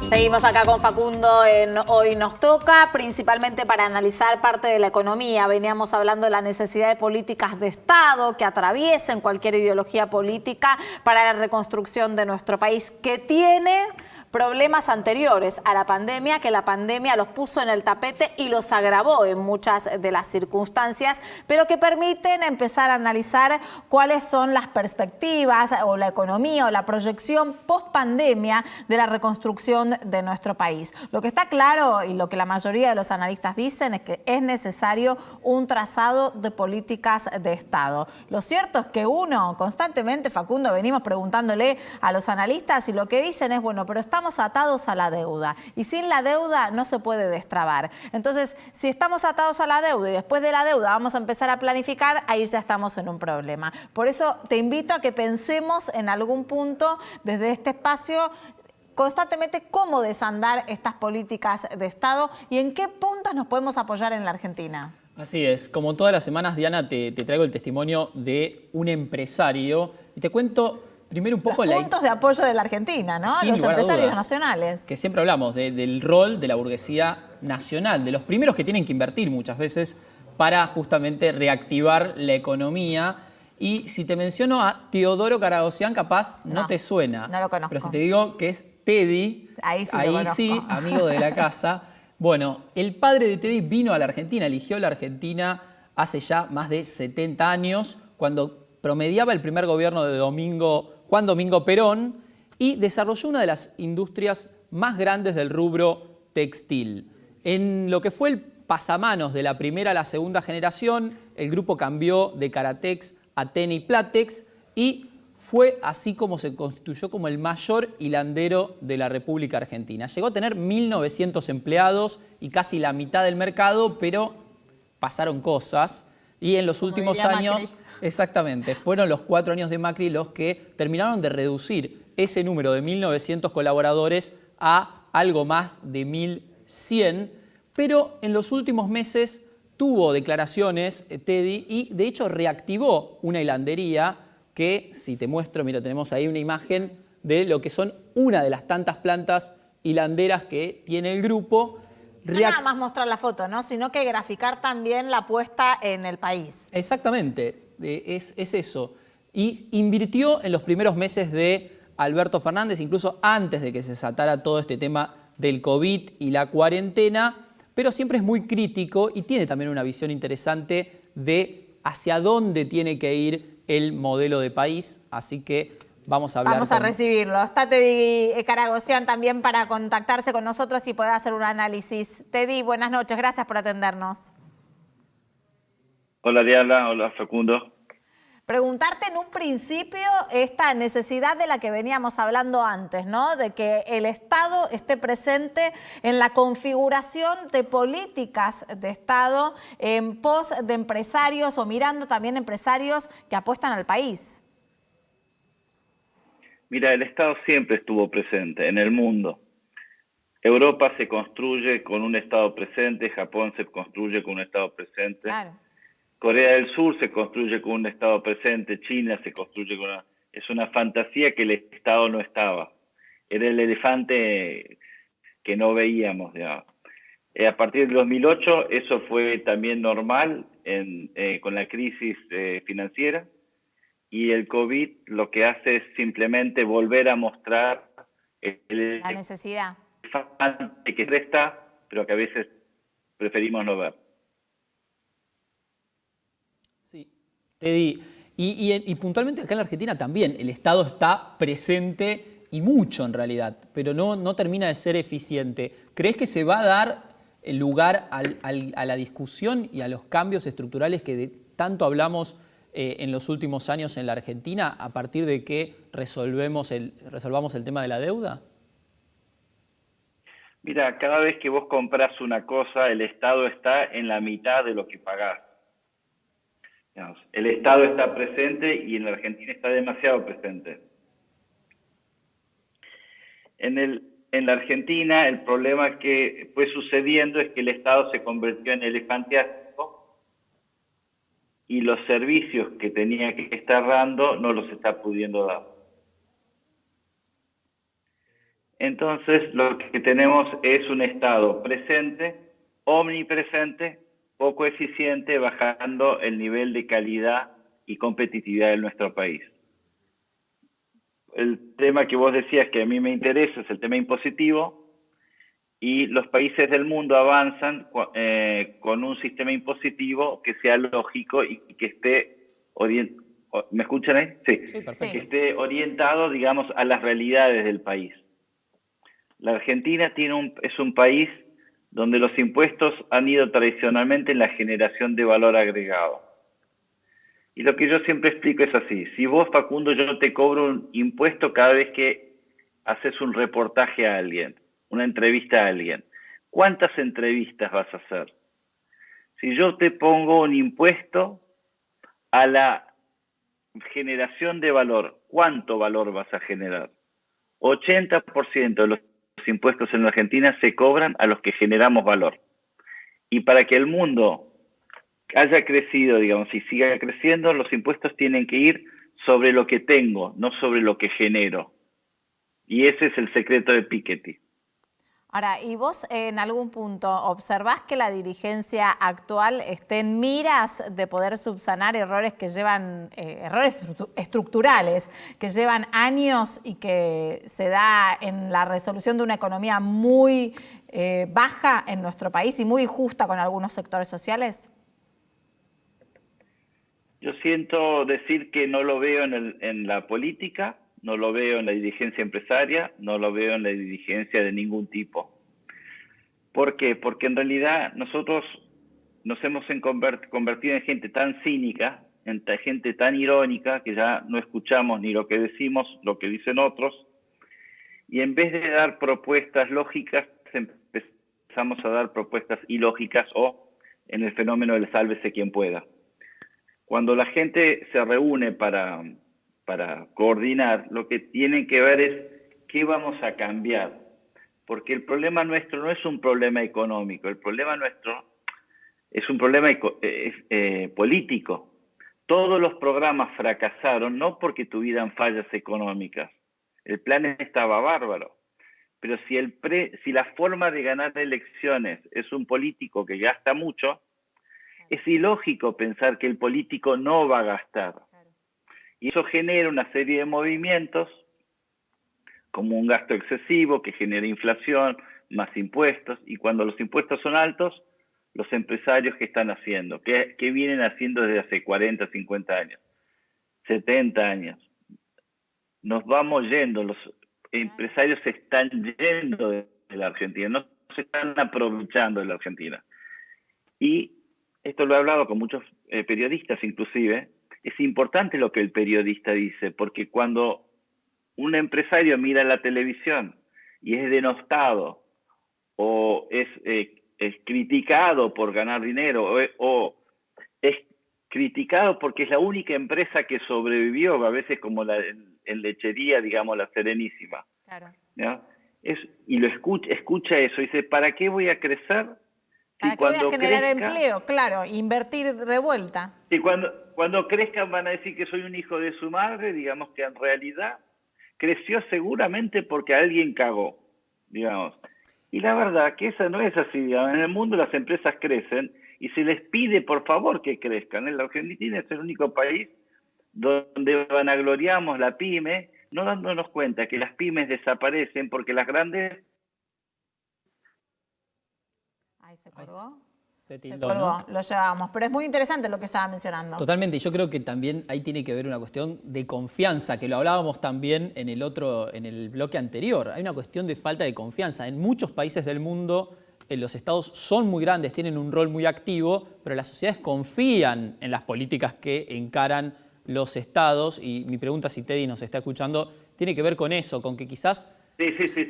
Seguimos acá con Facundo en Hoy Nos Toca, principalmente para analizar parte de la economía. Veníamos hablando de la necesidad de políticas de Estado que atraviesen cualquier ideología política para la reconstrucción de nuestro país, que tiene problemas anteriores a la pandemia, que la pandemia los puso en el tapete y los agravó en muchas de las circunstancias, pero que permiten empezar a analizar cuáles son las perspectivas o la economía o la proyección post-pandemia de la reconstrucción de nuestro país. Lo que está claro y lo que la mayoría de los analistas dicen es que es necesario un trazado de políticas de Estado. Lo cierto es que uno constantemente, Facundo, venimos preguntándole a los analistas y lo que dicen es, bueno, pero estamos atados a la deuda y sin la deuda no se puede destrabar. Entonces, si estamos atados a la deuda y después de la deuda vamos a empezar a planificar, ahí ya estamos en un problema. Por eso te invito a que pensemos en algún punto desde este espacio constantemente cómo desandar estas políticas de Estado y en qué puntos nos podemos apoyar en la Argentina. Así es, como todas las semanas, Diana, te traigo el testimonio de un empresario y te cuento primero un poco los puntos de apoyo de la Argentina, ¿no? Sin los lugar a empresarios dudas, nacionales. Que siempre hablamos del rol de la burguesía nacional, de los primeros que tienen que invertir muchas veces para justamente reactivar la economía. Y si te menciono a Teodoro Karagozian, capaz no te suena. No lo conozco. Pero si te digo que es Teddy, ahí sí, amigo de la casa. Bueno, el padre de Teddy vino a la Argentina, eligió la Argentina hace ya más de 70 años, cuando promediaba el primer gobierno de Juan Domingo Perón, y desarrolló una de las industrias más grandes del rubro textil. En lo que fue el pasamanos de la primera a la segunda generación, el grupo cambió de Caratex a Teni Platex y fue así como se constituyó como el mayor hilandero de la República Argentina. Llegó a tener 1.900 empleados y casi la mitad del mercado, pero pasaron cosas y en los últimos años... Exactamente, fueron los 4 años de Macri los que terminaron de reducir ese número de 1.900 colaboradores a algo más de 1.100, pero en los últimos meses tuvo declaraciones, Teddy, y de hecho reactivó una hilandería que, si te muestro, mira, tenemos ahí una imagen de lo que son una de las tantas plantas hilanderas que tiene el grupo. No nada más mostrar la foto, ¿no? Sino que graficar también la puesta en el país. Exactamente. Es eso. Y invirtió en los primeros meses de Alberto Fernández, incluso antes de que se desatara todo este tema del COVID y la cuarentena, pero siempre es muy crítico y tiene también una visión interesante de hacia dónde tiene que ir el modelo de país. Así que vamos a hablar. Vamos a recibirlo. Está Teddy Karagozian también para contactarse con nosotros y poder hacer un análisis. Teddy, buenas noches. Gracias por atendernos. Hola Diana, hola Facundo. Preguntarte en un principio esta necesidad de la que veníamos hablando antes, ¿no? De que el Estado esté presente en la configuración de políticas de Estado en pos de empresarios o mirando también empresarios que apuestan al país. Mira, el Estado siempre estuvo presente en el mundo. Europa se construye con un Estado presente, Japón se construye con un Estado presente. Claro. Corea del Sur se construye con un Estado presente, China se construye con una... Es una fantasía que el Estado no estaba. Era el elefante que no veíamos, digamos. A partir del 2008 eso fue también normal con la crisis financiera, y el COVID lo que hace es simplemente volver a mostrar la necesidad elefante que está, pero que a veces preferimos no ver. Sí, Teddy. Y puntualmente acá en la Argentina también el Estado está presente y mucho en realidad, pero no termina de ser eficiente. ¿Crees que se va a dar lugar a la discusión y a los cambios estructurales que tanto hablamos en los últimos años en la Argentina a partir de que resolvamos el tema de la deuda? Mira, cada vez que vos compras una cosa, el Estado está en la mitad de lo que pagás. El Estado está presente y en la Argentina está demasiado presente. En la Argentina el problema que fue sucediendo es que el Estado se convirtió en elefantiásico y los servicios que tenía que estar dando no los está pudiendo dar. Entonces, lo que tenemos es un Estado presente, omnipresente, poco eficiente, bajando el nivel de calidad y competitividad de nuestro país. El tema que vos decías que a mí me interesa es el tema impositivo, y los países del mundo avanzan con un sistema impositivo que sea lógico y que esté orientado. ¿Me escuchan ahí? Sí. Sí, Que perfecto. esté orientado, digamos, a las realidades del país. La Argentina es un país donde los impuestos han ido tradicionalmente en la generación de valor agregado. Y lo que yo siempre explico es así: si vos, Facundo, yo te cobro un impuesto cada vez que haces un reportaje a alguien, una entrevista a alguien, ¿cuántas entrevistas vas a hacer? Si yo te pongo un impuesto a la generación de valor, ¿cuánto valor vas a generar? 80% de los impuestos en la Argentina se cobran a los que generamos valor. Y para que el mundo haya crecido, digamos, y siga creciendo, los impuestos tienen que ir sobre lo que tengo, no sobre lo que genero. Y ese es el secreto de Piketty. Ahora, ¿y vos en algún punto observás que la dirigencia actual esté en miras de poder subsanar errores que llevan, errores estructurales, que llevan años y que se da en la resolución de una economía muy baja en nuestro país y muy injusta con algunos sectores sociales? Yo siento decir que no lo veo en la política, no lo veo en la dirigencia empresaria, no lo veo en la dirigencia de ningún tipo. ¿Por qué? Porque en realidad nosotros nos hemos convertido en gente tan cínica, en gente tan irónica, que ya no escuchamos ni lo que decimos, lo que dicen otros, y en vez de dar propuestas lógicas, empezamos a dar propuestas ilógicas, o en el fenómeno del sálvese quien pueda. Cuando la gente se reúne para coordinar, lo que tienen que ver es qué vamos a cambiar. Porque el problema nuestro no es un problema económico, el problema nuestro es un problema político. Todos los programas fracasaron no porque tuvieran fallas económicas. El plan estaba bárbaro. Pero si la forma de ganar elecciones es un político que gasta mucho, es ilógico pensar que el político no va a gastar. Y eso genera una serie de movimientos, como un gasto excesivo que genera inflación, más impuestos, y cuando los impuestos son altos, los empresarios, ¿qué están haciendo? ¿Qué vienen haciendo desde hace 40, 50 años? 70 años. Nos vamos yendo, los empresarios se están yendo de la Argentina, no se están aprovechando de la Argentina. Y esto lo he hablado con muchos periodistas inclusive, es importante lo que el periodista dice, porque cuando un empresario mira la televisión y es denostado o es criticado por ganar dinero o es criticado porque es la única empresa que sobrevivió, a veces como en lechería, digamos, la Serenísima. Claro. ¿No? Y lo escucha eso y dice, ¿para qué voy a crecer? ¿Para qué voy a generar empleo? Claro, invertir de vuelta. Y cuando crezcan van a decir que soy un hijo de su madre, digamos que en realidad creció seguramente porque alguien cagó, digamos. Y la verdad que esa no es así, digamos. En el mundo las empresas crecen y se les pide por favor que crezcan. En la Argentina es el único país donde vanagloriamos la pyme, no dándonos cuenta que las pymes desaparecen porque las grandes... Ahí se colgó. Se tildó, colgó, ¿no? lo llevamos. Pero es muy interesante lo que estaba mencionando. Totalmente, y yo creo que también ahí tiene que ver una cuestión de confianza, que lo hablábamos también en el bloque anterior. Hay una cuestión de falta de confianza. En muchos países del mundo, los estados son muy grandes, tienen un rol muy activo, pero las sociedades confían en las políticas que encaran los estados. Y mi pregunta, si Teddy nos está escuchando, tiene que ver con eso, con que quizás Sí.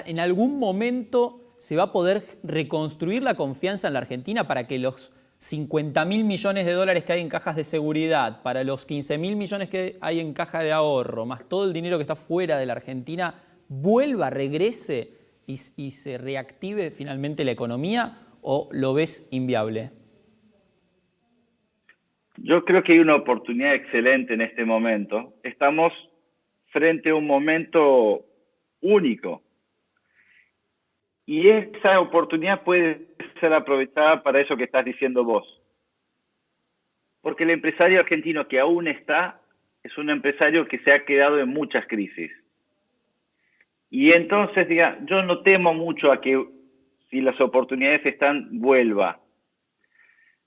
en algún momento se va a poder reconstruir la confianza en la Argentina para que los 50.000 millones de dólares que hay en cajas de seguridad, para los 15.000 millones que hay en caja de ahorro, más todo el dinero que está fuera de la Argentina, vuelva, regrese y se reactive finalmente la economía, ¿o lo ves inviable? Yo creo que hay una oportunidad excelente en este momento. Estamos frente a un momento único. Y esa oportunidad puede ser aprovechada para eso que estás diciendo vos. Porque el empresario argentino que aún está, es un empresario que se ha quedado en muchas crisis. Y entonces, diga, yo no temo mucho a que si las oportunidades están, vuelva.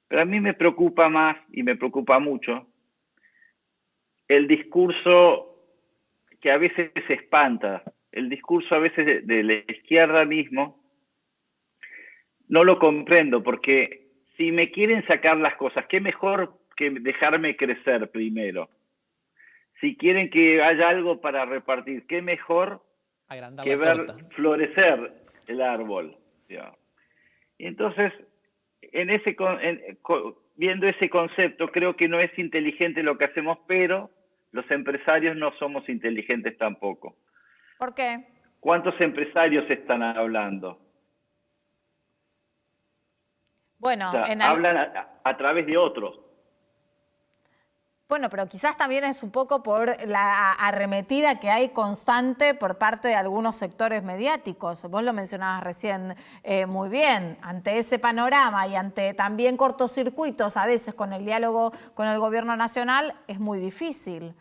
Pero a mí me preocupa más y me preocupa mucho el discurso que a veces se espanta, el discurso a veces de la izquierda mismo, no lo comprendo, porque si me quieren sacar las cosas, qué mejor que dejarme crecer primero. Si quieren que haya algo para repartir, qué mejor Agrandar que la ver torta. florecer el árbol. ¿Ya? Y entonces, viendo ese concepto, creo que no es inteligente lo que hacemos, pero los empresarios no somos inteligentes tampoco. ¿Por qué? ¿Cuántos empresarios están hablando? O Bueno, sea, hablan a través de otros. bueno, pero quizás también es un poco por la arremetida que hay constante por parte de algunos sectores mediáticos. Vos lo mencionabas recién muy bien. Ante ese panorama y ante también cortocircuitos a veces con el diálogo con el gobierno nacional, es muy difícil.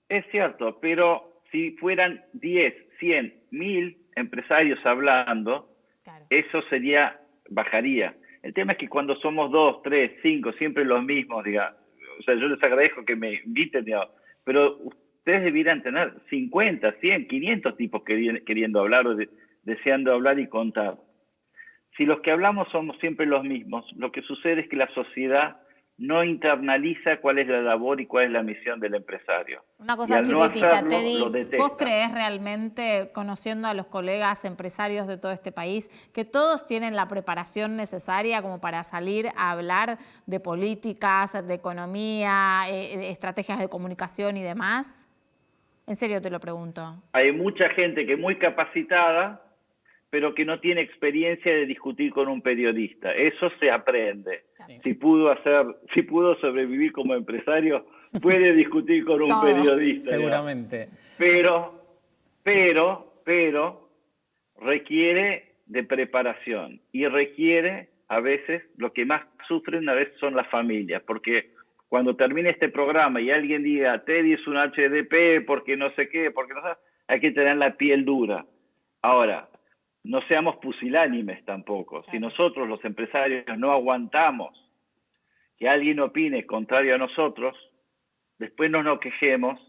Es cierto, pero si fueran 10, 100, 1000 empresarios hablando, Claro. eso bajaría. El tema es que cuando somos 2, 3, 5, siempre los mismos, o sea, yo les agradezco que me inviten, pero ustedes debieran tener 50, 100, 500 tipos queriendo hablar o deseando hablar y contar. Si los que hablamos somos siempre los mismos, lo que sucede es que la sociedad no internaliza cuál es la labor y cuál es la misión del empresario. Una Y cosa al no chiquitita, hacerlo, lo Teddy, detesta. ¿vos creés realmente, conociendo a los colegas empresarios de todo este país, que todos tienen la preparación necesaria como para salir a hablar de políticas, de economía, estrategias de comunicación y demás? En serio te lo pregunto. Hay mucha gente que es muy capacitada, pero que no tiene experiencia de discutir con un periodista. Eso se aprende. Sí. Si pudo sobrevivir como empresario, puede discutir con un Todo. periodista. Seguramente. Pero requiere de preparación y requiere, a veces, lo que más sufren a veces son las familias, porque cuando termine este programa y alguien diga, Teddy es un HDP porque no sé qué, porque no sé, hay que tener la piel dura. Ahora, no seamos pusilánimes tampoco. Claro. Si nosotros los empresarios no aguantamos que alguien opine contrario a nosotros, después no nos quejemos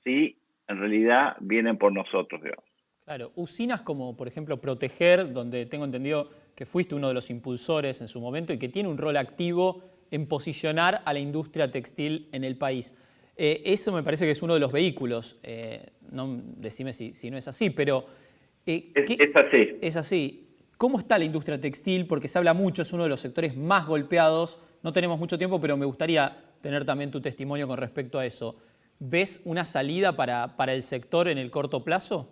si en realidad vienen por nosotros, digamos. Claro, usinas como, por ejemplo, Proteger, donde tengo entendido que fuiste uno de los impulsores en su momento y que tiene un rol activo en posicionar a la industria textil en el país. Eso me parece que es uno de los vehículos. No, decime si no es así, pero... Es así. Es así. ¿Cómo está la industria textil? Porque se habla mucho, es uno de los sectores más golpeados. No tenemos mucho tiempo, pero me gustaría tener también tu testimonio con respecto a eso. ¿Ves una salida para el sector en el corto plazo?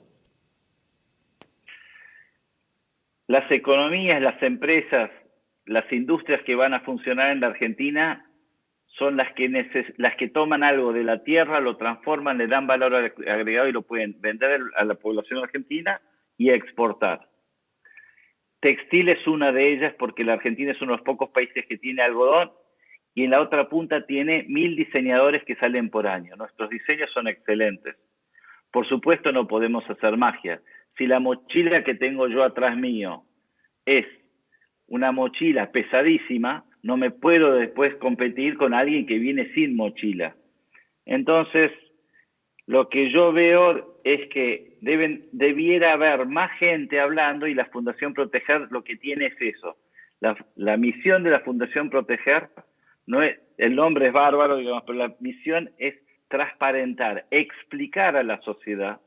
Las economías, las empresas, las industrias que van a funcionar en la Argentina son las que toman algo de la tierra, lo transforman, le dan valor agregado y lo pueden vender a la población argentina y exportar. Textil es una de ellas porque la Argentina es uno de los pocos países que tiene algodón y en la otra punta tiene 1000 diseñadores que salen por año. Nuestros diseños son excelentes. Por supuesto no podemos hacer magia. Si la mochila que tengo yo atrás mío es una mochila pesadísima, no me puedo después competir con alguien que viene sin mochila. Entonces, lo que yo veo es que debiera haber más gente hablando y la Fundación Proteger lo que tiene es eso. La misión de la Fundación Proteger, no es, el nombre es bárbaro, digamos, pero la misión es transparentar, explicar a la sociedad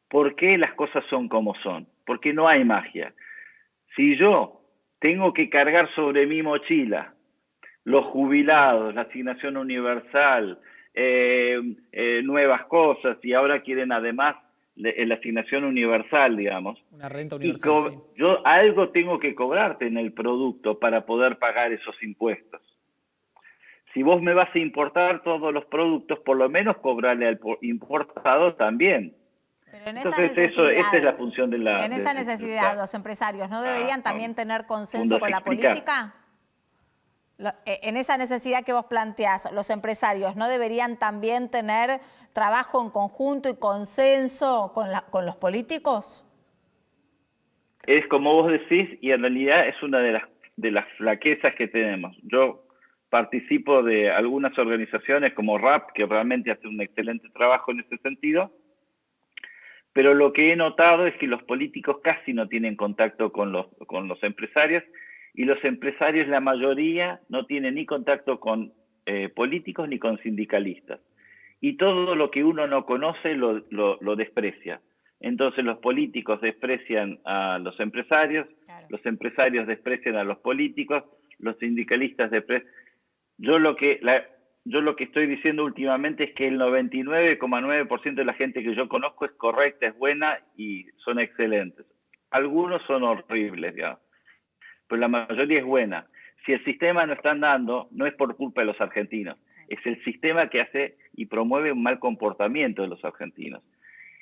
por qué las cosas son como son, porque no hay magia. Si yo tengo que cargar sobre mi mochila los jubilados, la asignación universal, nuevas cosas, y ahora quieren además la asignación universal, digamos. Una renta universal, sí. Yo algo tengo que cobrarte en el producto para poder pagar esos impuestos. Si vos me vas a importar todos los productos, por lo menos cobrarle al importador también. En Entonces esa es la función de la... En esa necesidad, los empresarios no deberían también tener consenso con la política. En esa necesidad que vos planteás, los empresarios no deberían también tener trabajo en conjunto y consenso con los políticos. Es como vos decís, y en realidad es una de las flaquezas que tenemos. Yo participo de algunas organizaciones como RAP, que realmente hace un excelente trabajo en ese sentido, pero lo que he notado es que los políticos casi no tienen contacto con los empresarios, y los empresarios, la mayoría, no tienen ni contacto con políticos ni con sindicalistas. Y todo lo que uno no conoce lo desprecia. Entonces los políticos desprecian a los empresarios, claro. Los empresarios desprecian a los políticos, los sindicalistas desprecian. Yo lo que estoy diciendo últimamente es que el 99,9% de la gente que yo conozco es correcta, es buena y son excelentes. Algunos son horribles, digamos, pero la mayoría es buena. Si el sistema no está andando, no es por culpa de los argentinos, es el sistema que hace y promueve un mal comportamiento de los argentinos.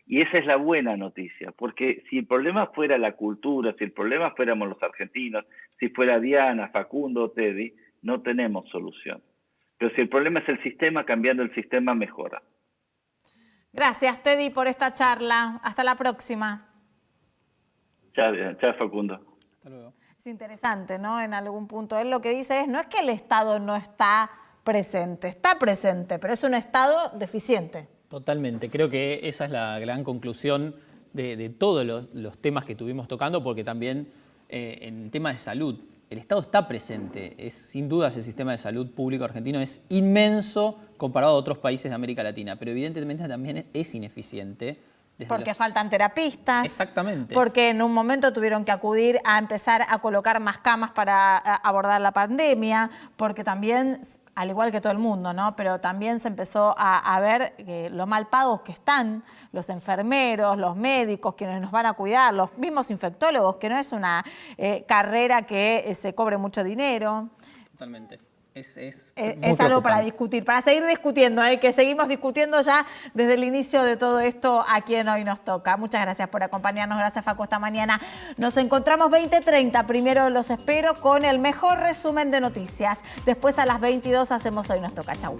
Y esa es la buena noticia, porque si el problema fuera la cultura, si el problema fuéramos los argentinos, si fuera Diana, Facundo, Teddy, no tenemos solución. Pero si el problema es el sistema, cambiando el sistema mejora. Gracias, Teddy, por esta charla. Hasta la próxima. Chao, Facundo. Hasta luego. Es interesante, ¿no? En algún punto él lo que dice es, no es que el Estado no está presente, pero es un Estado deficiente. Totalmente, creo que esa es la gran conclusión de todos los temas que estuvimos tocando, porque también en el tema de salud, el Estado está presente, sin dudas el sistema de salud público argentino es inmenso comparado a otros países de América Latina, pero evidentemente también es ineficiente. Porque faltan terapistas. Exactamente. Porque en un momento tuvieron que acudir a empezar a colocar más camas para abordar la pandemia, porque también, al igual que todo el mundo, ¿no? Pero también se empezó a ver lo mal pagos que están los enfermeros, los médicos, quienes nos van a cuidar, los mismos infectólogos, que no es una carrera que se cobre mucho dinero. Totalmente. Es algo para discutir, para seguir discutiendo, que seguimos discutiendo ya desde el inicio de todo esto aquí en Hoy Nos Toca. Muchas gracias por acompañarnos, gracias Facu, esta mañana. Nos encontramos 20:30, primero los espero con el mejor resumen de noticias. Después a las 22 hacemos Hoy Nos Toca. Chau.